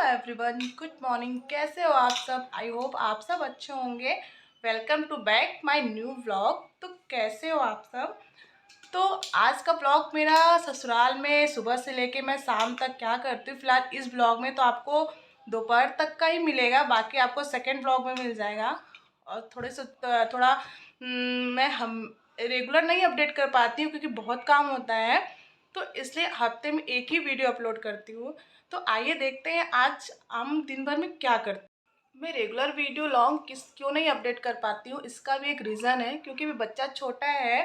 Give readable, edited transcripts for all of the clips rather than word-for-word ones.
Everyone, good morning. कैसे हो आप सब? आई होप आप सब अच्छे होंगे। Welcome to back my new vlog. तो कैसे हो आप सब? तो आज का व्लॉग मेरा ससुराल में सुबह से लेके मैं शाम तक क्या करती हूँ। फिलहाल इस व्लॉग में तो आपको दोपहर तक का ही मिलेगा, बाकी आपको सेकेंड व्लॉग में मिल जाएगा। और थोड़ा मैं हम रेगुलर नहीं अपडेट कर पाती हूँ क्योंकि बहुत काम होता है, तो इसलिए हफ्ते में एक ही वीडियो अपलोड करती हूँ। तो आइए देखते हैं आज हम दिन भर में क्या करते हैं। मैं रेगुलर वीडियो लॉन्ग क्यों नहीं अपडेट कर पाती हूँ, इसका भी एक रीज़न है क्योंकि भी बच्चा छोटा है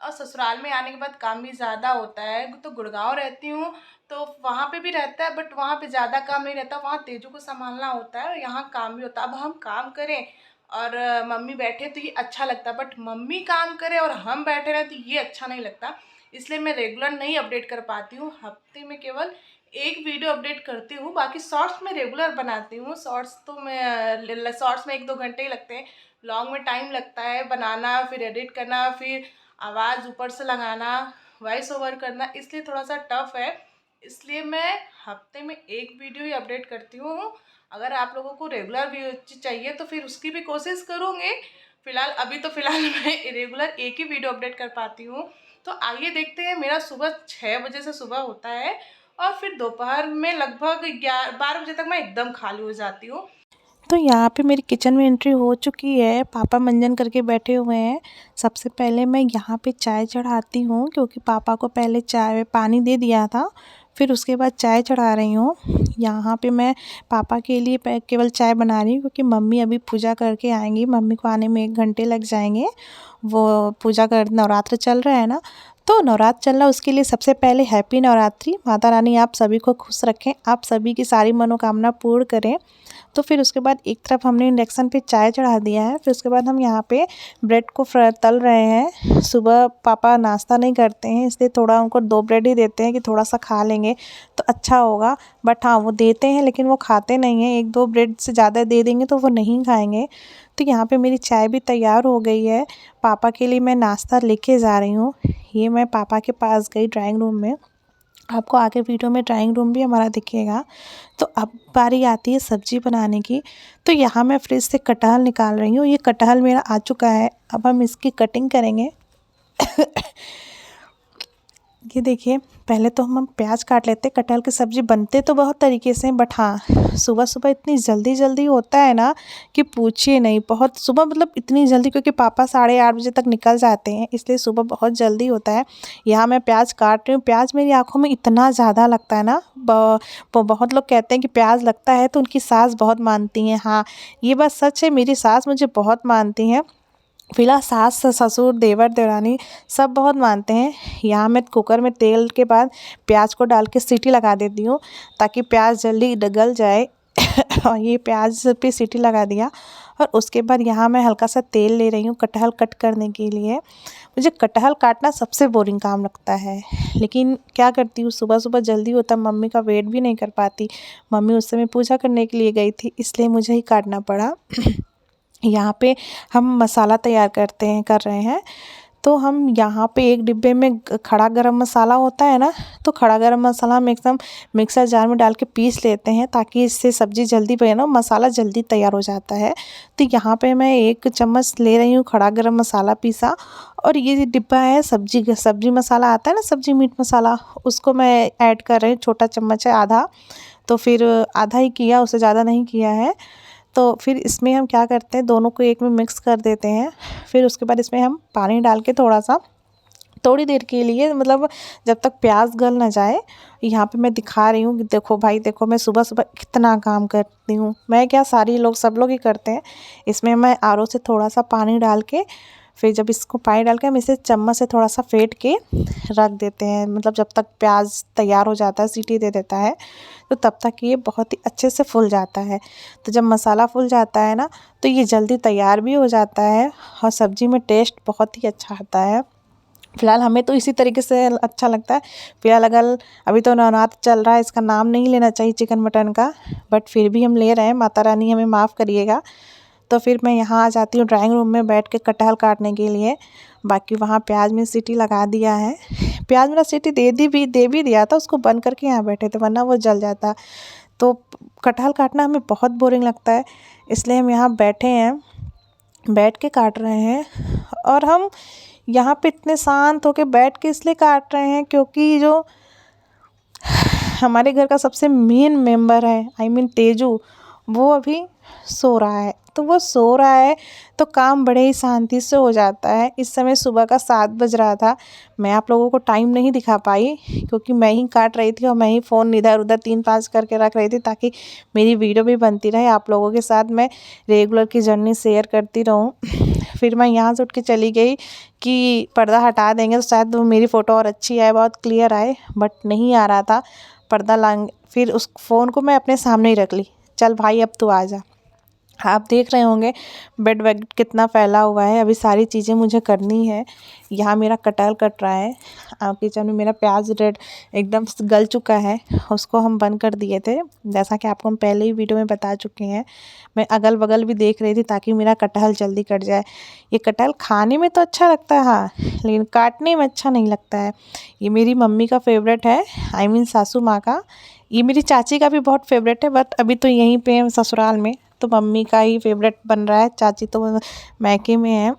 और ससुराल में आने के बाद काम भी ज़्यादा होता है। तो गुड़गांव रहती हूँ तो वहाँ पे भी रहता है, बट वहाँ पे ज़्यादा काम नहीं रहता। वहाँ तेजू को संभालना होता है और यहाँ काम भी होता है। अब हम काम करें और मम्मी बैठे तो ये अच्छा लगता है, बट मम्मी काम करे और हम बैठे रहें तो ये अच्छा नहीं लगता। इसलिए मैं रेगुलर नहीं अपडेट कर पाती हूँ। हफ्ते में केवल एक वीडियो अपडेट करती हूँ, बाकी शॉर्ट्स में रेगुलर बनाती हूँ। शॉर्ट्स तो मैं शॉर्ट्स में 1-2 घंटे ही लगते हैं। लॉन्ग में टाइम लगता है बनाना, फिर एडिट करना, फिर आवाज़ ऊपर से लगाना, वॉइस ओवर करना, इसलिए थोड़ा सा टफ है। इसलिए मैं हफ्ते में एक वीडियो ही अपडेट करती हूँ। अगर आप लोगों को रेगुलर व्यू चाहिए तो फिर उसकी भी कोशिश करूँगी। फ़िलहाल मैं रेगुलर एक ही वीडियो अपडेट कर पाती हूँ। तो आइए देखते हैं। मेरा सुबह 6 बजे से सुबह होता है और फिर दोपहर में लगभग 12 बजे तक मैं एकदम खाली हो जाती हूँ। तो यहाँ पे मेरी किचन में एंट्री हो चुकी है। पापा मंजन करके बैठे हुए हैं। सबसे पहले मैं यहाँ पे चाय चढ़ाती हूँ क्योंकि पापा को पहले चाय में पानी दे दिया था, फिर उसके बाद चाय चढ़ा रही हूँ। यहाँ पे मैं पापा के लिए केवल चाय बना रही हूँ क्योंकि मम्मी अभी पूजा करके आएंगी। मम्मी को आने में 1 घंटे लग जाएंगे। वो पूजा कर नवरात्र चल रहा है ना, तो नवरात्र चल रहा है, उसके लिए सबसे पहले हैप्पी नवरात्रि। माता रानी आप सभी को खुश रखें, आप सभी की सारी मनोकामना पूर्ण करें। तो फिर उसके बाद एक तरफ हमने इंडक्शन पे चाय चढ़ा दिया है। फिर उसके बाद हम यहाँ पे ब्रेड को तल रहे हैं। सुबह पापा नाश्ता नहीं करते हैं, इसलिए थोड़ा उनको 2 ब्रेड ही देते हैं कि थोड़ा सा खा लेंगे तो अच्छा होगा। बट हाँ, वो देते हैं लेकिन वो खाते नहीं हैं। 1-2 ब्रेड से ज़्यादा दे देंगे तो वो नहीं खाएंगे। तो यहाँ पे मेरी चाय भी तैयार हो गई है। पापा के लिए मैं नाश्ता लेके जा रही हूँ। ये मैं पापा के पास गई ड्राइंग रूम में। आपको आगे वीडियो में ड्राइंग रूम भी हमारा दिखेगा। तो अब बारी आती है सब्ज़ी बनाने की। तो यहाँ मैं फ्रिज से कटहल निकाल रही हूँ। ये कटहल मेरा आ चुका है, अब हम इसकी कटिंग करेंगे। ये देखिए, पहले तो हम प्याज काट लेते हैं। कटहल की सब्ज़ी बनते तो बहुत तरीके से हैं, बट हाँ, सुबह सुबह इतनी जल्दी जल्दी होता है ना कि पूछिए नहीं। बहुत सुबह मतलब इतनी जल्दी, क्योंकि पापा 8:30 बजे तक निकल जाते हैं, इसलिए सुबह बहुत जल्दी होता है। यहाँ मैं प्याज काट रही हूँ। प्याज मेरी आँखों में इतना ज़्यादा लगता है ना, बहुत लोग कहते हैं कि प्याज लगता है तो उनकी सास बहुत मानती हैं। हाँ, ये बात सच है, मेरी सास मुझे बहुत मानती हैं। फिलहाल सास ससुर देवर देवरानी सब बहुत मानते हैं। यहाँ मैं कुकर में तेल के बाद प्याज को डाल के सीटी लगा देती हूँ ताकि प्याज जल्दी गल जाए। और ये प्याज पे सीटी लगा दिया और उसके बाद यहाँ मैं हल्का सा तेल ले रही हूँ कटहल कट करने के लिए। मुझे कटहल काटना सबसे बोरिंग काम लगता है, लेकिन क्या करती हूँ, सुबह सुबह जल्दी होता, मम्मी का वेट भी नहीं कर पाती। मम्मी उस समय पूजा करने के लिए गई थी, इसलिए मुझे ही काटना पड़ा। यहाँ पे हम मसाला तैयार कर रहे हैं। तो हम यहाँ पे एक डिब्बे में खड़ा गरम मसाला होता है ना, तो खड़ा गरम मसाला हम एकदम मिक्सर जार में डाल के पीस लेते हैं ताकि इससे सब्ज़ी जल्दी बने ना, मसाला जल्दी तैयार हो जाता है। तो यहाँ पे मैं 1 चम्मच ले रही हूँ खड़ा गरम मसाला पीसा। और ये डिब्बा है सब्जी मसाला आता है ना, सब्जी मीट मसाला, उसको मैं ऐड कर रही हूँ। छोटा चम्मच है, आधा, तो फिर आधा ही किया, उससे ज़्यादा नहीं किया है। तो फिर इसमें हम क्या करते हैं, दोनों को एक में मिक्स कर देते हैं। फिर उसके बाद इसमें हम पानी डाल के थोड़ी देर के लिए, मतलब जब तक प्याज गल ना जाए। यहाँ पे मैं दिखा रही हूँ कि देखो भाई, देखो मैं सुबह सुबह कितना काम करती हूँ। मैं क्या, सब लोग ही करते हैं। इसमें मैं आरओ से थोड़ा सा पानी डाल के, फिर जब इसको पानी डाल के हम इसे चम्मच से थोड़ा सा फेंट के रख देते हैं, मतलब जब तक प्याज तैयार हो जाता है, सीटी दे देता है, तो तब तक ये बहुत ही अच्छे से फूल जाता है। तो जब मसाला फूल जाता है ना, तो ये जल्दी तैयार भी हो जाता है और सब्ज़ी में टेस्ट बहुत ही अच्छा आता है। फ़िलहाल हमें तो इसी तरीके से अच्छा लगता है। फ़िलहाल अगर अभी तो नवरात्र चल रहा है, इसका नाम नहीं लेना चाहिए चिकन मटन का, बट फिर भी हम ले रहे हैं, माता रानी हमें माफ़ करिएगा। तो फिर मैं यहाँ आ जाती हूँ ड्राइंग रूम में बैठ के कटहल काटने के लिए। बाकी वहाँ प्याज में सीटी लगा दिया है। प्याज मेरा सीटी दे भी दिया था, उसको बंद करके यहाँ बैठे थे, वरना वो जल जाता। तो कटहल काटना हमें बहुत बोरिंग लगता है, इसलिए हम यहाँ बैठे हैं, बैठ के काट रहे हैं। और हम यहाँ पे इतने शांत होके बैठ के इसलिए काट रहे हैं क्योंकि जो हमारे घर का सबसे मेन मेंबर है, आई मीन तेजू, वो अभी सो रहा है। तो वो सो रहा है तो काम बड़े ही शांति से हो जाता है। इस समय सुबह का 7 बज रहा था। मैं आप लोगों को टाइम नहीं दिखा पाई क्योंकि मैं ही काट रही थी और मैं ही फ़ोन इधर उधर 3-5 करके रख रही थी ताकि मेरी वीडियो भी बनती रहे, आप लोगों के साथ मैं रेगुलर की जर्नी शेयर करती रहूँ। फिर मैं यहाँ से उठ के चली गई कि पर्दा हटा देंगे तो शायद वो मेरी फ़ोटो और अच्छी आए, बहुत क्लियर आए, बट नहीं आ रहा था पर्दा लांग। फिर उस फ़ोन को मैं अपने सामने ही रख ली, चल भाई अब तू आ जा। आप देख रहे होंगे बेड वेड कितना फैला हुआ है, अभी सारी चीज़ें मुझे करनी है। यहाँ मेरा कटहल कट रहा है, किचन में मेरा प्याज रेड एकदम गल चुका है, उसको हम बंद कर दिए थे जैसा कि आपको हम पहले ही वीडियो में बता चुके हैं। मैं अगल बगल भी देख रही थी ताकि मेरा कटहल जल्दी कट जाए। ये कटहल खाने में तो अच्छा लगता है हाँ, लेकिन काटने में अच्छा नहीं लगता है। ये मेरी मम्मी का फेवरेट है, आई मीन सासू माँ का। ये मेरी चाची का भी बहुत फेवरेट है, बट अभी तो यहीं पे है ससुराल में, तो मम्मी का ही फेवरेट बन रहा है। चाची तो मैके में है।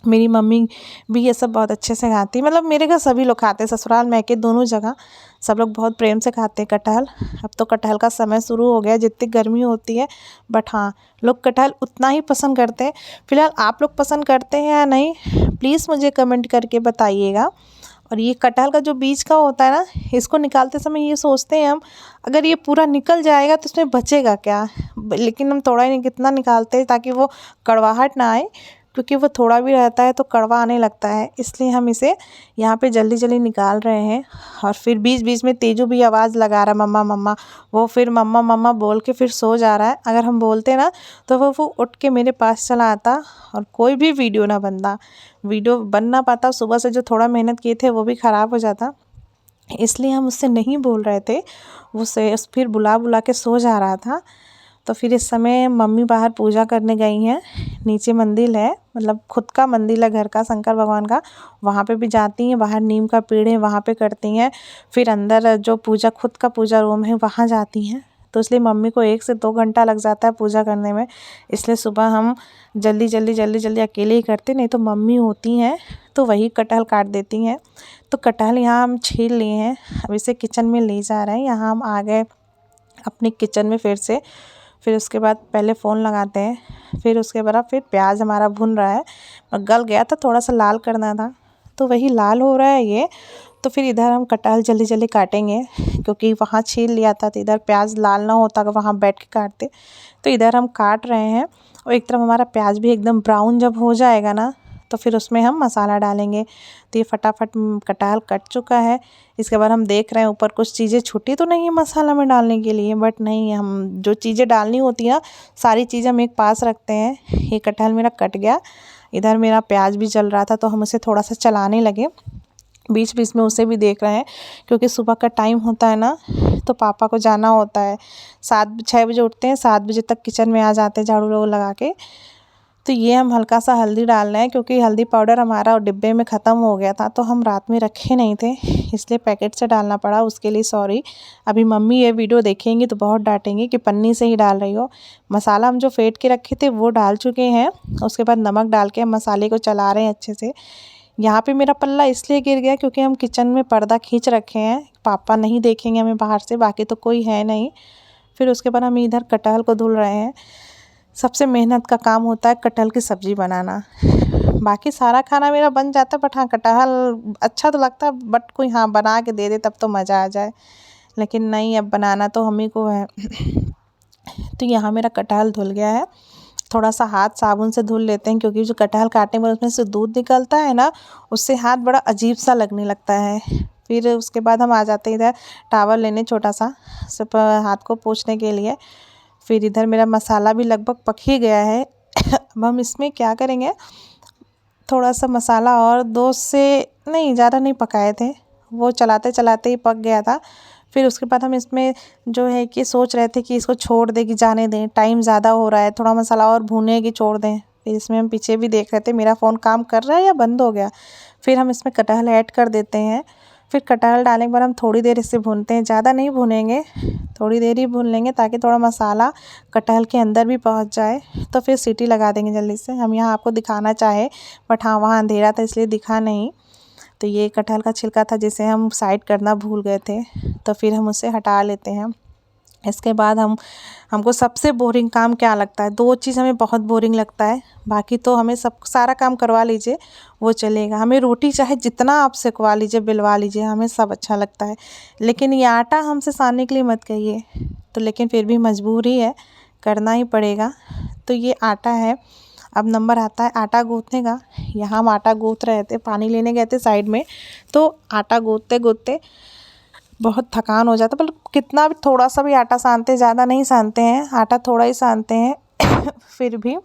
मेरी मम्मी भी ये सब बहुत अच्छे से खाती है, मतलब मेरे घर सभी लोग खाते हैं, ससुराल मैके दोनों जगह सब लोग बहुत प्रेम से खाते हैं कटहल। अब तो कटहल का समय शुरू हो गया, जितनी गर्मी होती है, बट हाँ लोग कटहल उतना ही पसंद करते हैं। फिलहाल आप लोग पसंद करते हैं या नहीं, प्लीज़ मुझे कमेंट करके बताइएगा। और ये कटहल का जो बीज का होता है ना, इसको निकालते समय ये सोचते हैं हम, अगर ये पूरा निकल जाएगा तो इसमें बचेगा क्या, लेकिन हम थोड़ा ही कितना निकालते हैं ताकि वो कड़वाहट ना आए, क्योंकि वो थोड़ा भी रहता है तो कड़वा आने लगता है, इसलिए हम इसे यहाँ पे जल्दी जल्दी निकाल रहे हैं। और फिर बीच बीच में तेजू भी आवाज़ लगा रहा है मम्मा मम्मा, वो फिर मम्मा मम्मा बोल के फिर सो जा रहा है। अगर हम बोलते ना तो वो उठ के मेरे पास चला आता और कोई भी वीडियो बन ना पाता। सुबह से जो थोड़ा मेहनत किए थे वो भी ख़राब हो जाता, इसलिए हम उससे नहीं बोल रहे थे। वो से फिर बुला बुला के सो जा रहा था। तो फिर इस समय मम्मी बाहर पूजा करने गई हैं, नीचे मंदिर है, मतलब खुद का मंदिर है घर का, शंकर भगवान का, वहाँ पे भी जाती हैं। बाहर नीम का पेड़ है वहाँ पे करती हैं। फिर अंदर जो खुद का पूजा रूम है वहाँ जाती हैं। तो इसलिए मम्मी को 1 से 2 घंटा लग जाता है पूजा करने में, इसलिए सुबह हम जल्दी जल्दी जल्दी जल्दी अकेले ही करते, नहीं तो मम्मी होती हैं तो वही कटहल काट देती हैं। तो कटहल यहाँ हम छील लिए हैं, अब इसे किचन में ले जा रहे हैं। यहाँ हम आ गए अपने किचन में फिर से। फिर उसके बाद पहले फ़ोन लगाते हैं, फिर उसके बाद फिर प्याज हमारा भुन रहा है, गल गया था, थोड़ा सा लाल करना था तो वही लाल हो रहा है ये। तो फिर इधर हम कटहल जल्दी जल्दी काटेंगे, क्योंकि वहाँ छील लिया था तो इधर प्याज लाल ना होता, अगर वहाँ बैठ के काटते। तो इधर हम काट रहे हैं और एक तरफ हमारा प्याज भी एकदम ब्राउन जब हो जाएगा ना, तो फिर उसमें हम मसाला डालेंगे। तो ये फटाफट कटहल कट चुका है। इसके बाद हम देख रहे हैं ऊपर कुछ चीज़ें छुट्टी तो नहीं है मसाला में डालने के लिए, बट नहीं, हम जो चीज़ें डालनी होती हैं सारी चीज़ें हम एक पास रखते हैं। ये कटहल मेरा कट गया, इधर मेरा प्याज भी जल रहा था तो हम उसे थोड़ा सा चलाने लगे, बीच बीच में उसे भी देख रहे हैं, क्योंकि सुबह का टाइम होता है ना तो पापा को जाना होता है। 6 बजे उठते हैं, 7 बजे तक किचन में आ जाते हैं झाड़ू वाड़ू लगा के। तो ये हम हल्का सा हल्दी डाल रहे हैं, क्योंकि हल्दी पाउडर हमारा डिब्बे में ख़त्म हो गया था तो हम रात में रखे नहीं थे, इसलिए पैकेट से डालना पड़ा, उसके लिए सॉरी। अभी मम्मी ये वीडियो देखेंगी तो बहुत डांटेंगी कि पन्नी से ही डाल रही हो। मसाला हम जो फेंट के रखे थे वो डाल चुके हैं, उसके बाद नमक डाल के हम मसाले को चला रहे हैं अच्छे से। यहाँ पे मेरा पल्ला इसलिए गिर गया क्योंकि हम किचन में पर्दा खींच रखे हैं, पापा नहीं देखेंगे हमें बाहर से, बाकी तो कोई है नहीं। फिर उसके बाद हम इधर कटहल को धुल रहे हैं। सबसे मेहनत का काम होता है कटहल की सब्ज़ी बनाना, बाकी सारा खाना मेरा बन जाता है, बट हाँ कटहल अच्छा तो लगता है, बट कोई हाँ बना के दे दे तब तो मज़ा आ जाए, लेकिन नहीं, अब बनाना तो हम ही को है। तो यहाँ मेरा कटहल धुल गया है, थोड़ा सा हाथ साबुन से धुल लेते हैं, क्योंकि जो कटहल काटने में उसमें से दूध निकलता है ना, उससे हाथ बड़ा अजीब सा लगने लगता है। फिर उसके बाद हम आ जाते हैं इधर टावल लेने, छोटा सा सिर्फ हाथ को पोंछने के लिए। फिर इधर मेरा मसाला भी लगभग पक ही गया है। अब हम इसमें क्या करेंगे, थोड़ा सा मसाला और 2 से नहीं ज़्यादा नहीं पकाए थे, वो चलाते चलाते ही पक गया था। फिर उसके बाद हम इसमें जो है कि सोच रहे थे कि इसको छोड़ दें कि जाने दें, टाइम ज़्यादा हो रहा है, थोड़ा मसाला और भूने कि छोड़ दें। फिर इसमें हम पीछे भी देख रहे थे मेरा फ़ोन काम कर रहा है या बंद हो गया। फिर हम इसमें कटहल ऐड कर देते हैं। फिर कटहल डालने के बाद हम थोड़ी देर इसे भूनते हैं, ज़्यादा नहीं भूनेंगे, थोड़ी देर ही भून लेंगे ताकि थोड़ा मसाला कटहल के अंदर भी पहुंच जाए। तो फिर सीटी लगा देंगे जल्दी से। हम यहाँ आपको दिखाना चाहे बट हाँ वहाँ अंधेरा था इसलिए दिखा नहीं। तो ये कटहल का छिलका था जिसे हम साइड करना भूल गए थे, तो फिर हम उसे हटा लेते हैं। इसके बाद हमको सबसे बोरिंग काम क्या लगता है, दो चीज़ हमें बहुत बोरिंग लगता है, बाकी तो हमें सब सारा काम करवा लीजिए वो चलेगा। हमें रोटी चाहे जितना आप सेकवा लीजिए, बेलवा लीजिए, हमें सब अच्छा लगता है। लेकिन ये आटा हमसे सानने के लिए मत कहिए। तो लेकिन फिर भी मजबूरी है, करना ही पड़ेगा। तो ये आटा है। अब नंबर आता है आटा गूँथने का। यहाँ हम आटा गूँथ रहे थे, पानी लेने गए थे साइड में, तो आटा गूँथते गूँथते बहुत थकान हो जाता। मतलब कितना भी थोड़ा सा भी आटा सानते, ज़्यादा नहीं सानते हैं, आटा थोड़ा ही सानते हैं फिर भी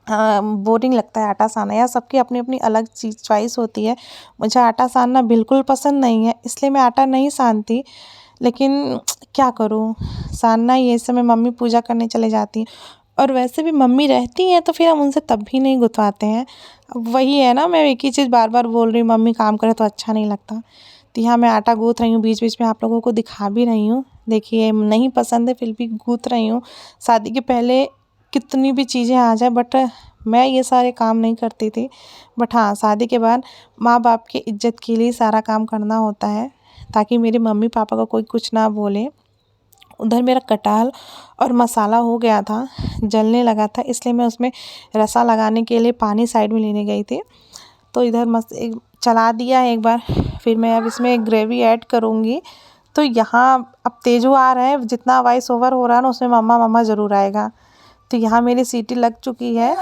बोरिंग लगता है आटा सानना। या सबकी अपनी अपनी अलग चीज़ चॉइस होती है। मुझे आटा सानना बिल्कुल पसंद नहीं है, इसलिए मैं आटा नहीं सानती। लेकिन क्या करूँ, सानना ही है। इस समय मम्मी पूजा करने चले जाती हैं और वैसे भी मम्मी रहती हैं तो फिर हम उनसे तब भी नहीं गुथवाते हैं। अब वही है ना, मैं एक ही चीज़ बार बार बोल रही हूँ, मम्मी काम करे तो अच्छा नहीं लगता। तो यहाँ मैं आटा गूँथ रही हूँ, बीच बीच में आप लोगों को दिखा भी रही हूँ। देखिए नहीं पसंद है फिर भी गूँथ रही हूँ। शादी के पहले कितनी भी चीज़ें आ जाए बट मैं ये सारे काम नहीं करती थी। बट हाँ शादी के बाद माँ बाप की इज्जत के लिए सारा काम करना होता है ताकि मेरे मम्मी पापा को कोई कुछ ना बोले। उधर मेरा कटहल और मसाला हो गया था, जलने लगा था, इसलिए मैं उसमें रसा लगाने के लिए पानी साइड में लेने गई थी। तो इधर एक चला दिया एक बार। फिर मैं अब इसमें ग्रेवी ऐड करूँगी। तो यहाँ अब तेजू आ रहा है, जितना वॉइस ओवर हो रहा है ना उसमें मम्मा मम्मा ज़रूर आएगा। तो यहाँ मेरी सीटी लग चुकी है।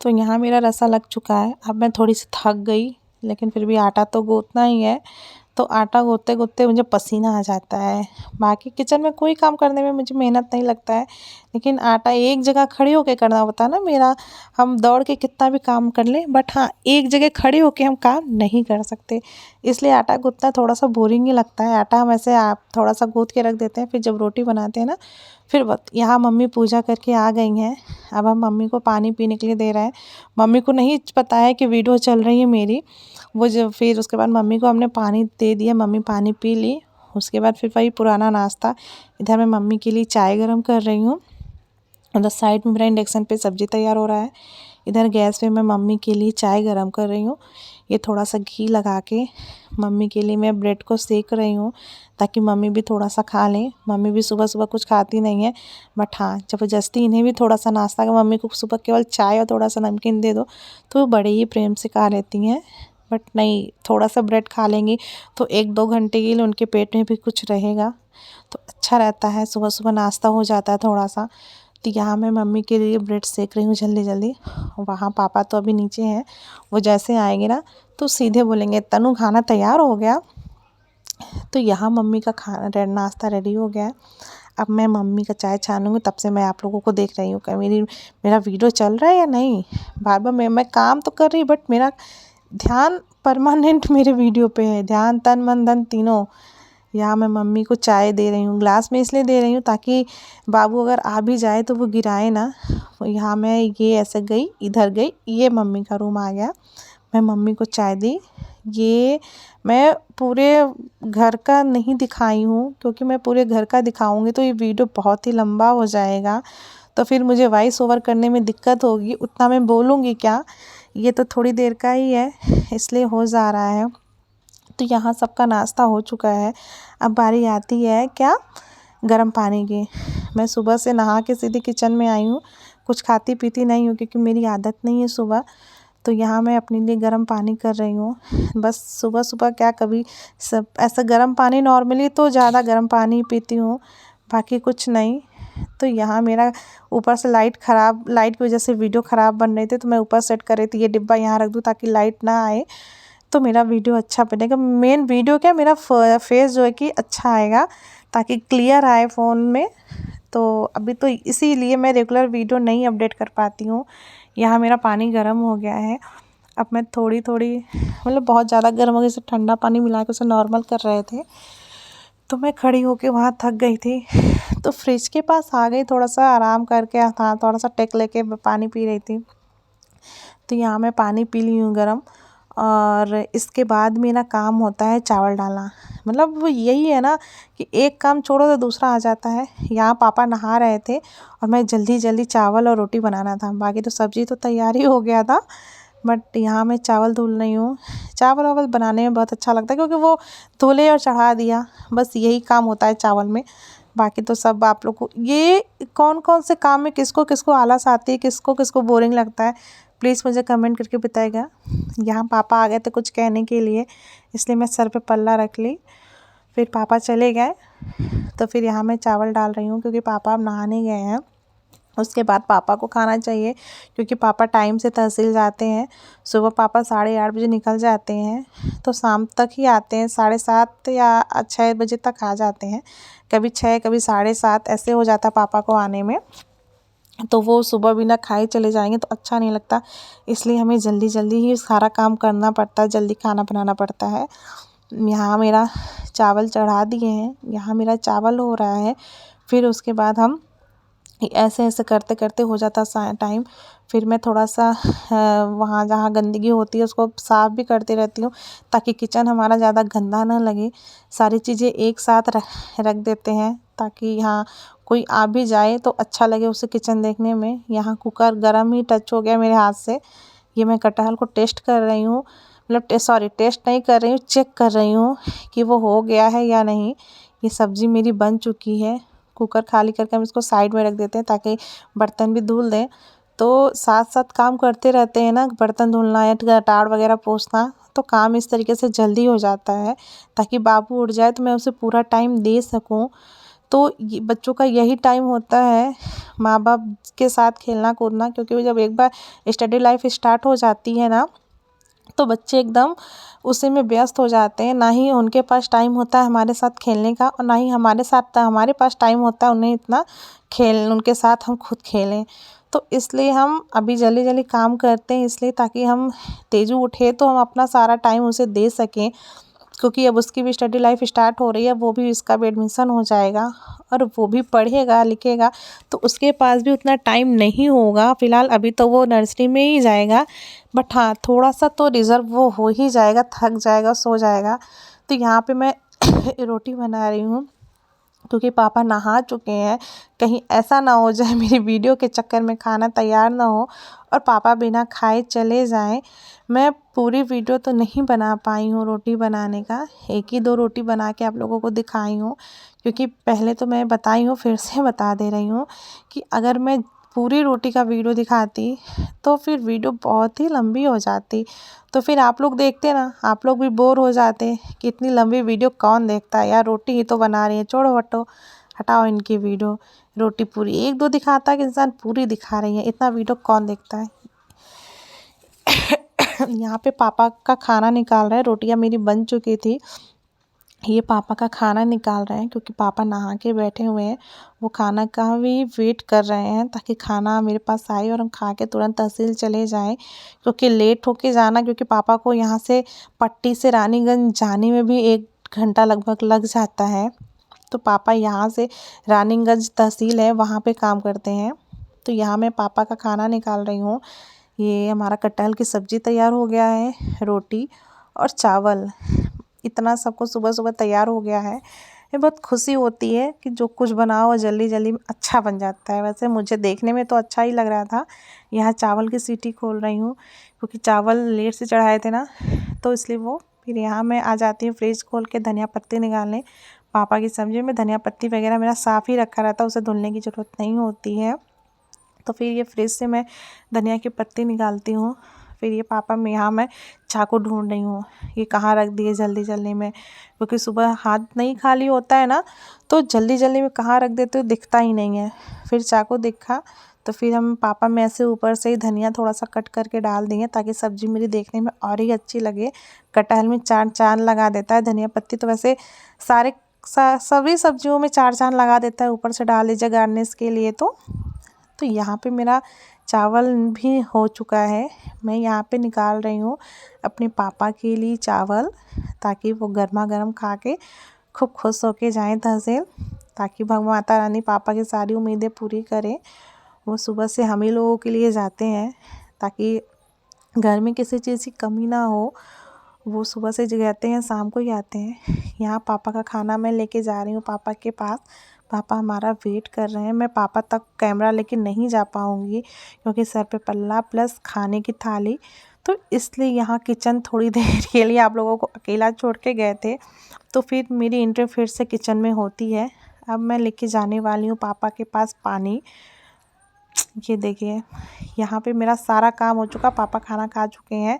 तो यहाँ मेरा रसा लग चुका है। अब मैं थोड़ी सी थक गई, लेकिन फिर भी आटा तो गूँथना ही है। तो आटा गूँथते गूँथते मुझे पसीना आ जाता है। बाकी किचन में कोई काम करने में मुझे मेहनत नहीं लगता है, लेकिन आटा एक जगह खड़े होकर करना होता है ना मेरा। हम दौड़ के कितना भी काम कर लें बट हाँ एक जगह खड़े होकर हम काम नहीं कर सकते, इसलिए आटा गूँथना थोड़ा सा बोरिंग ही लगता है। आटा हम ऐसे आप थोड़ा सा गूँथ के रख देते हैं, फिर जब रोटी बनाते हैं ना फिर यहाँ मम्मी पूजा करके आ गई हैं। अब हम मम्मी को पानी पीने के लिए दे रहे हैं। मम्मी को नहीं पता है कि वीडियो चल रही है मेरी। वो जो फिर उसके बाद मम्मी को हमने पानी दे दिया, मम्मी पानी पी ली। उसके बाद फिर वही पुराना नाश्ता। इधर मैं मम्मी के लिए चाय गरम कर रही हूँ। उधर साइड में मेरा इंडक्शन पे सब्ज़ी तैयार हो रहा है। इधर गैस पे मैं मम्मी के लिए चाय गरम कर रही हूँ। ये थोड़ा सा घी लगा के मम्मी के लिए मैं ब्रेड को सेक रही हूँ ताकि मम्मी भी थोड़ा सा खा लें। मम्मी भी सुबह सुबह कुछ खाती नहीं है, बट हाँ ज़बरदस्ती इन्हें भी थोड़ा सा नाश्ता का, मम्मी को सुबह केवल चाय और थोड़ा सा नमकीन दे दो तो वो बड़े ही प्रेम से खा लेती हैं। बट नहीं, थोड़ा सा ब्रेड खा लेंगी तो 1-2 घंटे के लिए उनके पेट में भी कुछ रहेगा तो अच्छा रहता है, सुबह सुबह नाश्ता हो जाता है थोड़ा सा। तो यहाँ मैं मम्मी के लिए ब्रेड सेक रही हूँ जल्दी जल्दी। वहाँ पापा तो अभी नीचे हैं, वो जैसे आएंगे ना तो सीधे बोलेंगे तनु खाना तैयार हो गया। तो यहाँ मम्मी का खाना नाश्ता रेडी हो गया है। अब मैं मम्मी का चाय छानूंगी, तब से मैं आप लोगों को देख रही हूँ कि मेरा वीडियो चल रहा है या नहीं। बार बार मैं काम तो कर रही बट मेरा ध्यान परमानेंट मेरे वीडियो पे है, ध्यान तन मन धन तीनों। यहाँ मैं मम्मी को चाय दे रही हूँ, ग्लास में इसलिए दे रही हूँ ताकि बाबू अगर आ भी जाए तो वो गिराए ना। यहाँ मैं ये ऐसे गई इधर गई, ये मम्मी का रूम आ गया। मैं मम्मी को चाय दी। ये मैं पूरे घर का नहीं दिखाई हूँ क्योंकि मैं पूरे घर का दिखाऊंगी तो ये वीडियो बहुत ही लंबा हो जाएगा, तो फिर मुझे वॉइस ओवर करने में दिक्कत होगी, उतना मैं बोलूँगी क्या। ये तो थोड़ी देर का ही है इसलिए हो जा रहा है। तो यहाँ सबका नाश्ता हो चुका है। अब बारी आती है क्या, गर्म पानी की। मैं सुबह से नहा के सीधे किचन में आई हूँ, कुछ खाती पीती नहीं हूँ क्योंकि मेरी आदत नहीं है सुबह। तो यहाँ मैं अपने लिए गर्म पानी कर रही हूँ। बस सुबह सुबह क्या, कभी सब ऐसा गर्म पानी, नॉर्मली तो ज़्यादा गर्म पानी पीती हूँ, बाकी कुछ नहीं। तो यहाँ मेरा ऊपर से लाइट की वजह से वीडियो ख़राब बन रही थी, तो मैं ऊपर सेट कर रही थी ये डिब्बा यहाँ रख दूँ ताकि लाइट ना आए तो मेरा वीडियो अच्छा बनेगा। मेन वीडियो क्या, मेरा फेस जो है कि अच्छा आएगा ताकि क्लियर आए फ़ोन में। तो अभी तो इसीलिए मैं रेगुलर वीडियो नहीं अपडेट कर पाती हूँ। यहाँ मेरा पानी गर्म हो गया है। अब मैं थोड़ी थोड़ी, मतलब बहुत ज़्यादा गर्म हो गया, जैसे ठंडा पानी मिला के उसे नॉर्मल कर रहे थे। तो मैं खड़ी होके वहाँ थक गई थी तो फ्रिज के पास आ गई, थोड़ा सा आराम करके, हाँ थोड़ा सा टेक लेके पानी पी रही थी। तो यहाँ मैं पानी पी ली हूँ गर्म, और इसके बाद मेरा काम होता है चावल डालना। मतलब वो यही है ना कि एक काम छोड़ो तो दूसरा आ जाता है। यहाँ पापा नहा रहे थे और मैं जल्दी जल्दी चावल और रोटी बनाना था, बाकी तो सब्ज़ी तो तैयार ही हो गया था, बट यहाँ मैं चावल धुल रही हूँ। चावल वावल बनाने में बहुत अच्छा लगता है क्योंकि वो धुले और चढ़ा दिया, बस यही काम होता है चावल में। बाकी तो सब आप लोग को ये कौन कौन से काम में किसको किसको आलस आती है, किसको किसको बोरिंग लगता है, प्लीज़ मुझे कमेंट करके बताइएगा। यहाँ पापा आ गए थे कुछ कहने के लिए, इसलिए मैं सर पे पल्ला रख ली। फिर पापा चले गए तो फिर यहाँ मैं चावल डाल रही हूँ क्योंकि पापा अब नहाने गए हैं। उसके बाद पापा को खाना चाहिए क्योंकि पापा टाइम से तहसील जाते हैं। सुबह पापा 8:30 बजे निकल जाते हैं तो शाम तक ही आते हैं, 7:30 या 6 बजे तक आ जाते हैं। कभी 6 कभी 7:30 ऐसे हो जाता पापा को आने में। तो वो सुबह बिना खाए चले जाएंगे तो अच्छा नहीं लगता, इसलिए हमें जल्दी जल्दी ही सारा काम करना पड़ता है, जल्दी खाना बनाना पड़ता है। यहाँ मेरा चावल चढ़ा दिए हैं, यहाँ मेरा चावल हो रहा है। फिर उसके बाद हम ऐसे ऐसे करते करते हो जाता टाइम। फिर मैं थोड़ा सा वहाँ जहाँ गंदगी होती है उसको साफ़ भी करती रहती हूँ ताकि किचन हमारा ज़्यादा गंदा ना लगे। सारी चीज़ें एक साथ रख देते हैं ताकि यहाँ कोई आ भी जाए तो अच्छा लगे उसे किचन देखने में। यहाँ कुकर गर्म ही टच हो गया मेरे हाथ से। ये मैं कटहल को टेस्ट कर रही हूँ, मतलब सॉरी टेस्ट नहीं कर रही हूँ, चेक कर रही हूँ कि वो हो गया है या नहीं। ये सब्ज़ी मेरी बन चुकी है। कुकर खाली करके हम इसको साइड में रख देते हैं ताकि बर्तन भी धुल दें। तो साथ साथ काम करते रहते हैं ना, बर्तन धुलना या टाड़ वगैरह पोंछना, तो काम इस तरीके से जल्दी हो जाता है ताकि बाबू उठ जाए तो मैं उसे पूरा टाइम दे सकूं। तो ये बच्चों का यही टाइम होता है, माँ बाप के साथ खेलना कूदना, क्योंकि जब एक बार स्टडी लाइफ स्टार्ट हो जाती है ना तो बच्चे एकदम उसी में व्यस्त हो जाते हैं। ना ही उनके पास टाइम होता है हमारे साथ खेलने का और ना ही हमारे पास टाइम होता है उन्हें इतना उनके साथ हम खुद खेलें। तो इसलिए हम अभी जल्दी जल्दी काम करते हैं, इसलिए ताकि हम तेजू उठे तो हम अपना सारा टाइम उसे दे सकें, क्योंकि अब उसकी भी स्टडी लाइफ स्टार्ट हो रही है, वो भी इसका भी एडमिशन हो जाएगा और वो भी पढ़ेगा लिखेगा तो उसके पास भी उतना टाइम नहीं होगा। फ़िलहाल अभी तो वो नर्सरी में ही जाएगा, बट हाँ थोड़ा सा तो रिज़र्व वो हो ही जाएगा, थक जाएगा, सो जाएगा। तो यहाँ पे मैं रोटी बना रही हूँ क्योंकि पापा नहा चुके हैं, कहीं ऐसा ना हो जाए मेरी वीडियो के चक्कर में खाना तैयार ना हो और पापा बिना खाए चले जाएं। मैं पूरी वीडियो तो नहीं बना पाई हूँ रोटी बनाने का, 1 ही 2 रोटी बना के आप लोगों को दिखाई हूँ, क्योंकि पहले तो मैं बताई हूँ, फिर से बता दे रही हूँ कि अगर मैं पूरी रोटी का वीडियो दिखाती तो फिर वीडियो बहुत ही लंबी हो जाती। तो फिर आप लोग देखते ना, आप लोग भी बोर हो जाते कि इतनी लंबी वीडियो कौन देखता है यार, रोटी ही तो बना रही है, छोड़ो हटो, हटाओ इनकी वीडियो। रोटी पूरी 1-2 दिखाता है कि इंसान पूरी दिखा रही है, इतना वीडियो कौन देखता है। यहाँ पे पापा का खाना निकाल रहे हैं, रोटियाँ मेरी बन चुकी थी, ये पापा का खाना निकाल रहे हैं क्योंकि पापा नहा के बैठे हुए हैं। वो खाना का भी वेट कर रहे हैं ताकि खाना मेरे पास आए और हम खा के तुरंत तहसील चले जाएं, क्योंकि लेट होके जाना, क्योंकि पापा को यहाँ से पट्टी से रानीगंज जाने में भी 1 घंटा लगभग लग जाता है। तो पापा यहाँ से रानीगंज तहसील है वहाँ पे काम करते हैं। तो यहाँ मैं पापा का खाना निकाल रही हूँ। ये हमारा कटहल की सब्ज़ी तैयार हो गया है, रोटी और चावल, इतना सबको सुबह सुबह तैयार हो गया है। ये बहुत खुशी होती है कि जो कुछ बनाओ जल्दी जल्दी में अच्छा बन जाता है। वैसे मुझे देखने में तो अच्छा ही लग रहा था। यहाँ चावल की सीटी खोल रही हूँ क्योंकि चावल लेट से चढ़ाए थे ना, तो इसलिए वो फिर यहाँ मैं आ जाती हूँ फ्रिज खोल के धनिया पत्ती निकालने। पापा की सब्ज़ी में धनिया पत्ती वगैरह मेरा साफ़ ही रखा रहता है, उसे धुलने की ज़रूरत नहीं होती है। तो फिर ये फ्रिज से मैं धनिया की पत्ती निकालती हूँ। फिर ये पापा में यहाँ मैं चाकू ढूंढ रही हूँ, ये कहाँ रख दिए जल्दी जल्दी में, क्योंकि सुबह हाथ नहीं खाली होता है ना, तो जल्दी जल्दी में कहाँ रख देते हो दिखता ही नहीं है। फिर चाकू दिखा तो फिर हम पापा में ऐसे ऊपर से ही धनिया थोड़ा सा कट करके डाल दिए ताकि सब्ज़ी मेरी देखने में और ही अच्छी लगे। कटहल में 4 चांद लगा देता है, धनिया पत्ती तो वैसे सभी सब्जियों में 4 चांद लगा देता है, ऊपर से डाल दीजिए गार्निश के लिए। तो यहाँ पे मेरा चावल भी हो चुका है। मैं यहाँ पे निकाल रही हूँ अपने पापा के लिए चावल, ताकि वो गर्मा गर्म खा के खूब खुश होके जाएं तहसील, ताकि भगवान माता रानी पापा की सारी उम्मीदें पूरी करें। वो सुबह से हम ही लोगों के लिए जाते हैं ताकि घर में किसी चीज़ की कमी ना हो। वो सुबह से जाते हैं, शाम को ही आते हैं। यहाँ पापा का खाना मैं लेके जा रही हूँ पापा के पास। पापा हमारा वेट कर रहे हैं। मैं पापा तक कैमरा लेके नहीं जा पाऊँगी क्योंकि सर पे पल्ला प्लस खाने की थाली, तो इसलिए यहाँ किचन थोड़ी देर के लिए आप लोगों को अकेला छोड़ के गए थे, तो फिर मेरी एंट्री फिर से किचन में होती है। अब मैं लेके जाने वाली हूँ पापा के पास पानी। ये देखिए यहाँ पे मेरा सारा काम हो चुका, पापा खाना खा चुके हैं।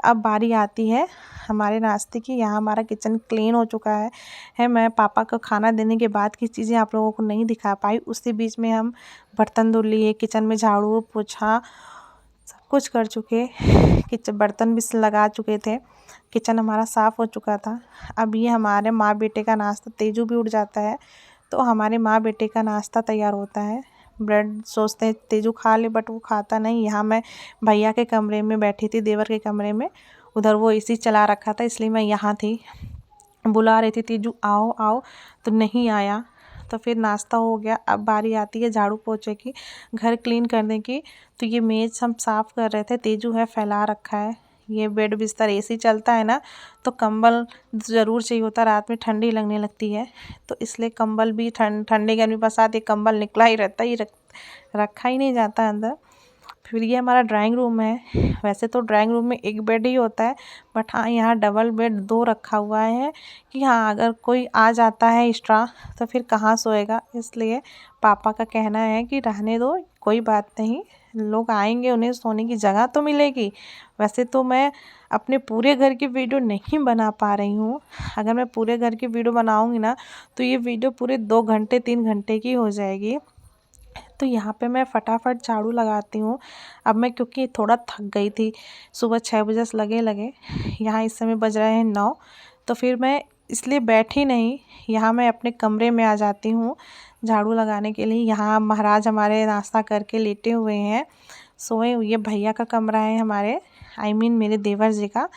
अब बारी आती है हमारे नाश्ते की। यहाँ हमारा किचन क्लीन हो चुका है। मैं पापा को खाना देने के बाद की चीज़ें आप लोगों को नहीं दिखा पाई। उसी बीच में हम बर्तन धुल लिए, किचन में झाड़ू पोछा सब कुछ कर चुके, किचन बर्तन भी लगा चुके थे। किचन हमारा साफ़ हो चुका था। अब ये हमारे माँ बेटे का नाश्ता, तेजू भी उठ जाता है तो हमारे माँ बेटे का नाश्ता तैयार होता है। ब्रेड सोचते हैं तेजू खा ले, बट वो खाता नहीं। यहाँ मैं भैया के कमरे में बैठी थी, देवर के कमरे में, उधर वो एसी चला रखा था इसलिए मैं यहाँ थी। बुला रही थी तेजू आओ आओ, तो नहीं आया। तो फिर नाश्ता हो गया। अब बारी आती है झाड़ू पोछे की, घर क्लीन करने की। तो ये मेज़ हम साफ़ कर रहे थे, तेजू है फैला रखा है। ये बेड बिस्तर, एसी चलता है ना तो कंबल ज़रूर चाहिए होता, रात में ठंडी लगने लगती है तो इसलिए कंबल भी ठंडी गर्मी बरसात ये कंबल निकला ही रहता, ही रखा ही नहीं जाता अंदर। फिर ये हमारा ड्राइंग रूम है। वैसे तो ड्राइंग रूम में एक बेड ही होता है, बट हाँ यहाँ डबल बेड 2 रखा हुआ है कि हाँ अगर कोई आ जाता है एक्स्ट्रा तो फिर कहाँ सोएगा, इसलिए पापा का कहना है कि रहने दो, कोई बात नहीं, लोग आएंगे उन्हें सोने की जगह तो मिलेगी। वैसे तो मैं अपने पूरे घर की वीडियो नहीं बना पा रही हूँ। अगर मैं पूरे घर की वीडियो बनाऊँगी ना तो ये वीडियो पूरे 2 घंटे 3 घंटे की हो जाएगी। तो यहाँ पे मैं फटाफट झाड़ू लगाती हूँ। अब मैं क्योंकि थोड़ा थक गई थी, सुबह 6 बजे से लगे यहाँ इस समय बज रहे हैं 9, तो फिर मैं इसलिए बैठी नहीं, यहाँ मैं अपने कमरे में आ जाती हूँ झाड़ू लगाने के लिए। यहाँ महाराज हमारे नाश्ता करके लेटे हुए हैं, सोए हुए। भैया का कमरा है हमारे, मेरे देवर जी का,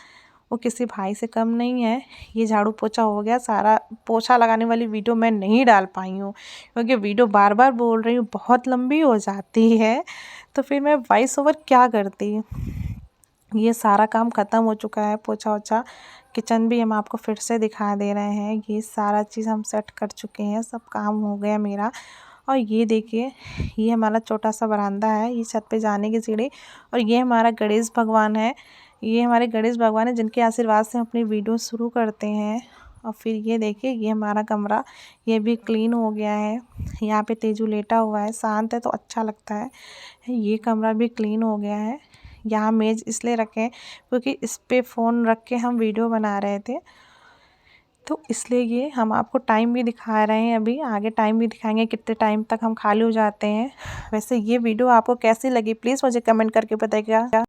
वो किसी भाई से कम नहीं है। ये झाड़ू पोछा हो गया सारा। पोछा लगाने वाली वीडियो मैं नहीं डाल पाई हूँ क्योंकि वीडियो बार बार बोल रही हूँ बहुत लंबी हो जाती है, तो फिर मैं वॉइस ओवर क्या करती। ये सारा काम ख़त्म हो चुका है, पोछा ओछा। किचन भी हम आपको फिर से दिखा दे रहे हैं। ये सारा चीज़ हम सेट कर चुके हैं, सब काम हो गया मेरा। और ये देखिए ये हमारा छोटा सा बरामदा है, ये छत पे जाने की सीढ़ी। और ये हमारा गणेश भगवान है, ये हमारे गणेश भगवान है जिनके आशीर्वाद से हम अपनी वीडियो शुरू करते हैं। और फिर ये देखिए ये हमारा कमरा, ये भी क्लीन हो गया है। यहाँ पे तेजू लेटा हुआ है, शांत है तो अच्छा लगता है। ये कमरा भी क्लीन हो गया है। यहाँ मेज़ इसलिए रखें क्योंकि इस पे फ़ोन रख के हम वीडियो बना रहे थे, तो इसलिए ये हम आपको टाइम भी दिखा रहे हैं। अभी आगे टाइम भी दिखाएंगे कितने टाइम तक हम खाली हो जाते हैं। वैसे ये वीडियो आपको कैसी लगी प्लीज़ मुझे कमेंट करके बताइएगा।